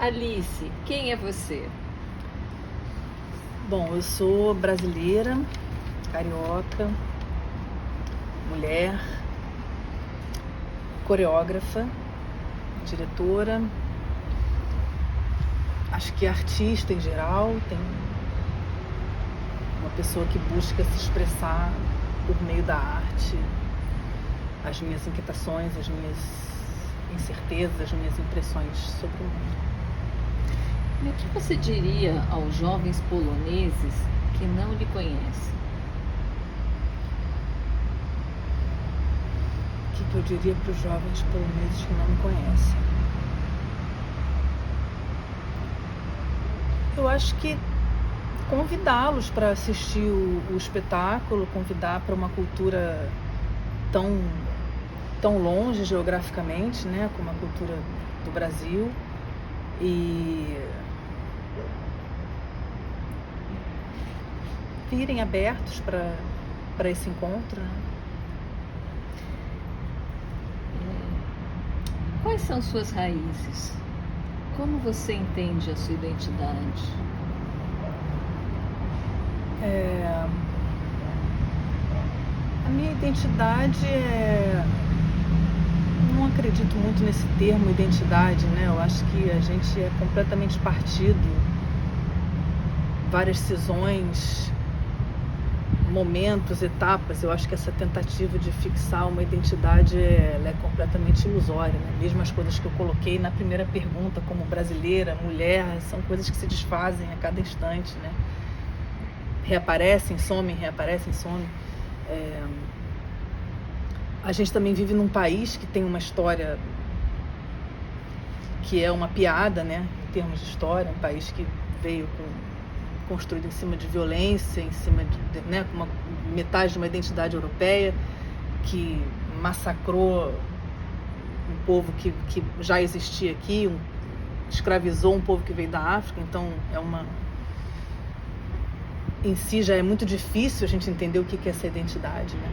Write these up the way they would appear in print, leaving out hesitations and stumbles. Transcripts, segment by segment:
Alice, quem é você? Bom, eu sou brasileira, carioca, mulher, coreógrafa, diretora, acho que artista em geral, tem uma pessoa que busca se expressar por meio da arte, as minhas inquietações, as minhas incertezas, as minhas impressões sobre o mundo. E o que você diria aos jovens poloneses que não lhe conhecem? O que eu diria para os jovens poloneses que não me conhecem? Eu acho que convidá-los para assistir o espetáculo, convidar para uma cultura tão longe geograficamente, né, como a cultura do Brasil, e virem abertos para esse encontro, né? Quais são suas raízes? Como você entende a sua identidade? A minha identidade não acredito muito nesse termo identidade, né? Eu acho que a gente é completamente partido, várias cisões, momentos, etapas. Eu acho que essa tentativa de fixar uma identidade ela é completamente ilusória, né? Mesmo as coisas que eu coloquei na primeira pergunta, como brasileira, mulher, são coisas que se desfazem a cada instante, né? Reaparecem, somem, reaparecem, somem. A gente também vive num país que tem uma história que é uma piada, né? Em termos de história, um país que veio construído em cima de violência, em cima de, né, com metade de uma identidade europeia, que massacrou um povo que já existia aqui, escravizou um povo que veio da África. Então em si já é muito difícil a gente entender o que é essa identidade, né?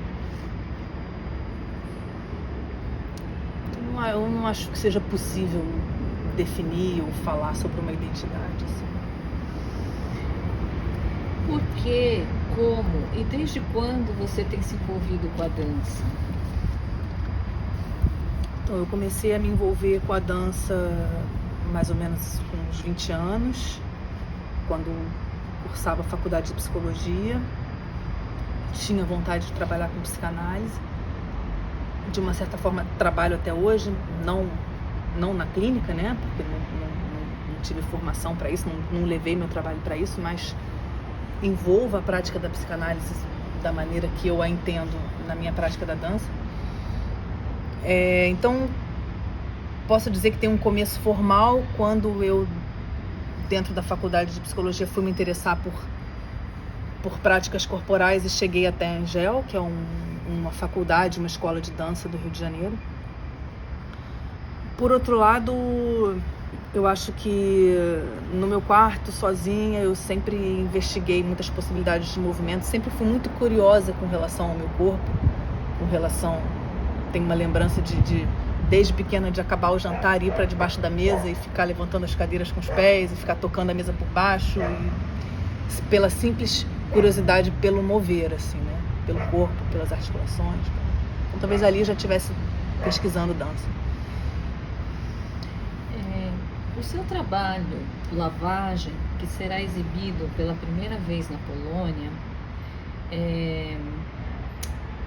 Eu não acho que seja possível definir ou falar sobre uma identidade, assim. Por que, como e desde quando você tem se envolvido com a dança? Então, eu comecei a me envolver com a dança mais ou menos com uns 20 anos, quando cursava a faculdade de psicologia, tinha vontade de trabalhar com psicanálise. De uma certa forma trabalho até hoje, não na clínica, né? Porque não tive formação para isso, não levei meu trabalho para isso, mas envolvo a prática da psicanálise da maneira que eu a entendo na minha prática da dança. Então, posso dizer que tem um começo formal quando eu, dentro da faculdade de psicologia, fui me interessar por práticas corporais e cheguei até a Angel, que é uma faculdade, uma escola de dança do Rio de Janeiro. Por outro lado, eu acho que no meu quarto, sozinha, eu sempre investiguei muitas possibilidades de movimento, sempre fui muito curiosa com relação ao meu corpo, tenho uma lembrança desde pequena, de acabar o jantar e ir para debaixo da mesa e ficar levantando as cadeiras com os pés e ficar tocando a mesa por baixo, e pela simples curiosidade pelo mover, assim, né? Pelo corpo, pelas articulações. Então talvez ali eu já estivesse pesquisando dança. O seu trabalho, Lavagem, que será exibido pela primeira vez na Polônia,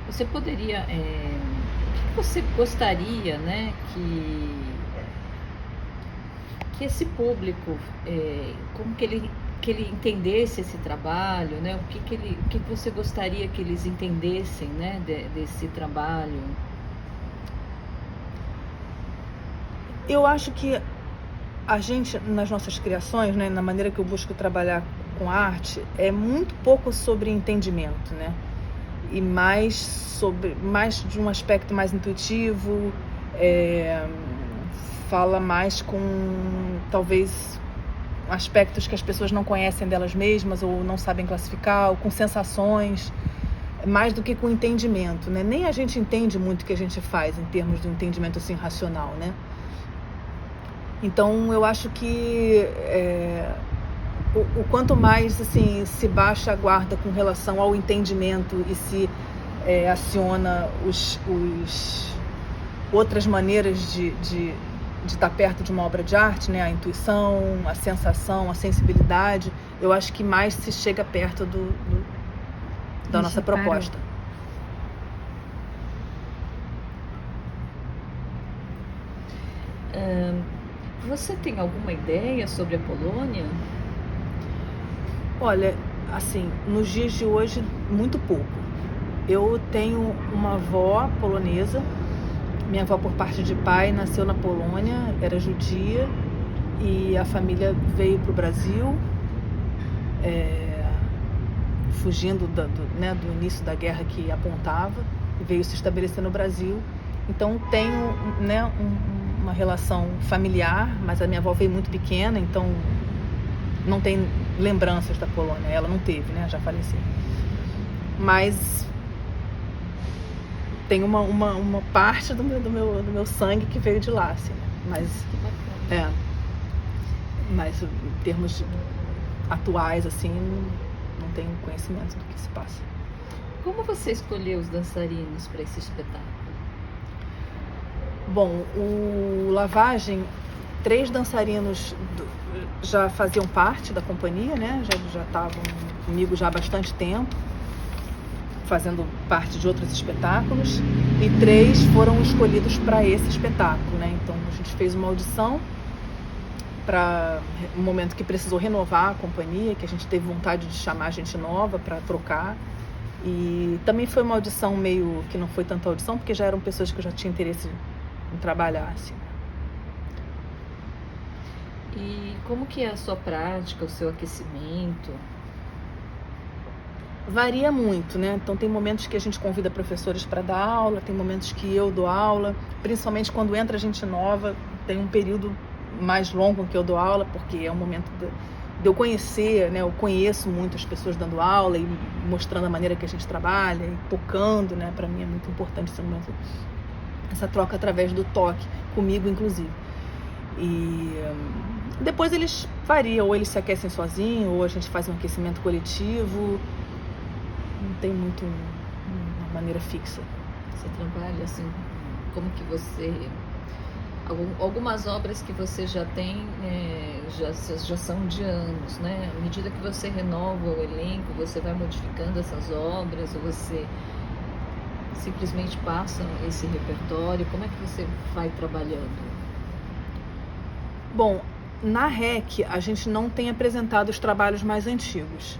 você poderia... o que você gostaria, né, que esse público, como que ele entendesse esse trabalho, né? O que você gostaria que eles entendessem, né, desse trabalho? Eu acho que a gente, nas nossas criações, né, na maneira que eu busco trabalhar com arte, é muito pouco sobre entendimento, né? E mais de um aspecto mais intuitivo, fala mais com, talvez, aspectos que as pessoas não conhecem delas mesmas ou não sabem classificar, ou com sensações, mais do que com entendimento, né? Nem a gente entende muito o que a gente faz em termos de um entendimento assim racional, né? Então eu acho que o quanto mais assim, se baixa a guarda com relação ao entendimento e se aciona outras maneiras de estar perto de uma obra de arte, né? A intuição, a sensação, a sensibilidade, eu acho que mais se chega perto da nossa proposta. Você tem alguma ideia sobre a Polônia? Olha, assim, nos dias de hoje, muito pouco. Eu tenho uma avó polonesa. Minha avó, por parte de pai, nasceu na Polônia, era judia, e a família veio para o Brasil, fugindo do início da guerra que apontava, e veio se estabelecer no Brasil. Então tenho, né, uma relação familiar, mas a minha avó veio muito pequena, então não tem lembranças da Polônia, ela não teve, né, já faleceu. Mas tem uma parte do meu sangue que veio de lá, assim, né? Mas em termos atuais, assim, não tenho conhecimento do que se passa. Como você escolheu os dançarinos para esse espetáculo? Bom, o Lavagem, 3 dançarinos já faziam parte da companhia, né? Já estavam comigo já há bastante tempo, fazendo parte de outros espetáculos, e 3 foram escolhidos para esse espetáculo, né? Então a gente fez uma audição para um momento que precisou renovar a companhia, que a gente teve vontade de chamar gente nova para trocar, e também foi uma audição meio que não foi tanta audição, porque já eram pessoas que eu já tinha interesse em trabalhar, assim. E como que é a sua prática, o seu aquecimento? Varia muito, né? Então tem momentos que a gente convida professores para dar aula, tem momentos que eu dou aula, principalmente quando entra gente nova, tem um período mais longo que eu dou aula, porque é um momento de eu conhecer, né? Eu conheço muito as pessoas dando aula e mostrando a maneira que a gente trabalha, e tocando, né? Para mim é muito importante esse momento, essa troca através do toque, comigo inclusive. E depois eles variam, ou eles se aquecem sozinhos, ou a gente faz um aquecimento coletivo. Não tem muito uma maneira fixa. Você trabalha assim, como que você... Algumas obras que você já tem já são de anos, né? À medida que você renova o elenco, você vai modificando essas obras, ou você simplesmente passa esse repertório? Como é que você vai trabalhando? Bom, na REC a gente não tem apresentado os trabalhos mais antigos.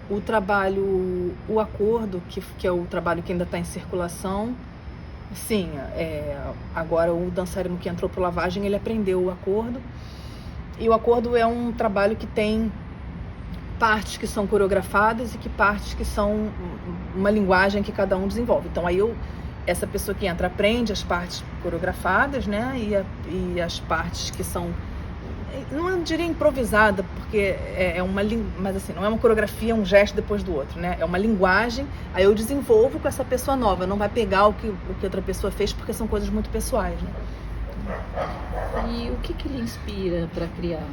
O trabalho, o acordo, que é o trabalho que ainda está em circulação, sim, agora o dançarino que entrou para o Lavagem, ele aprendeu o acordo, e o acordo é um trabalho que tem partes que são coreografadas e partes que são uma linguagem que cada um desenvolve. Então aí essa pessoa que entra aprende as partes coreografadas, né, e as partes que são, não diria improvisada, porque mas assim, não é uma coreografia, é um gesto depois do outro, né? É uma linguagem, aí eu desenvolvo com essa pessoa nova, não vai pegar o que outra pessoa fez, porque são coisas muito pessoais, né? E o que lhe inspira para criar?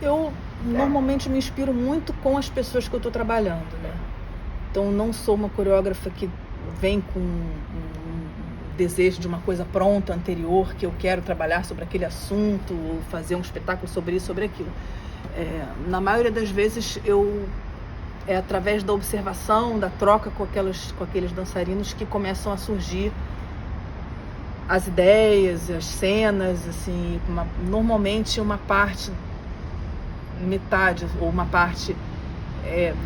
Eu normalmente me inspiro muito com as pessoas que eu estou trabalhando, né? Então não sou uma coreógrafa que vem com desejo de uma coisa pronta, anterior, que eu quero trabalhar sobre aquele assunto, ou fazer um espetáculo sobre isso, sobre aquilo. Na maioria das vezes, é através da observação, da troca com aqueles dançarinos que começam a surgir as ideias, as cenas, assim, normalmente uma parte, metade, ou uma parte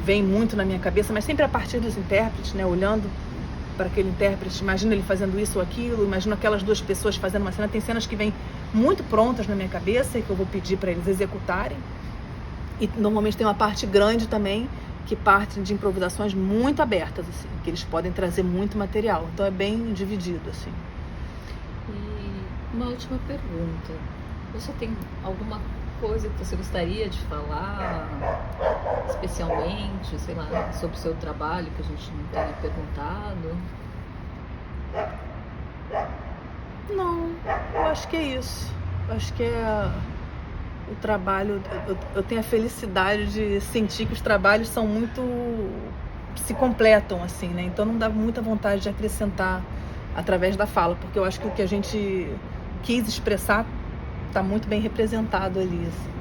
vem muito na minha cabeça, mas sempre a partir dos intérpretes, né, olhando para aquele intérprete, imagino ele fazendo isso ou aquilo, imagino aquelas 2 pessoas fazendo uma cena. Tem cenas que vêm muito prontas na minha cabeça e que eu vou pedir para eles executarem, e normalmente tem uma parte grande também que parte de improvisações muito abertas, assim, que eles podem trazer muito material, então é bem dividido, assim. E uma última pergunta, você tem alguma coisa que você gostaria de falar especialmente, sei lá, sobre o seu trabalho que a gente não tenha perguntado? Não, eu acho que é isso. Eu acho que é o trabalho. Eu tenho a felicidade de sentir que os trabalhos são muito. Se completam, assim, né? Então não dá muita vontade de acrescentar através da fala, porque eu acho que o que a gente quis expressar está muito bem representado ali, assim.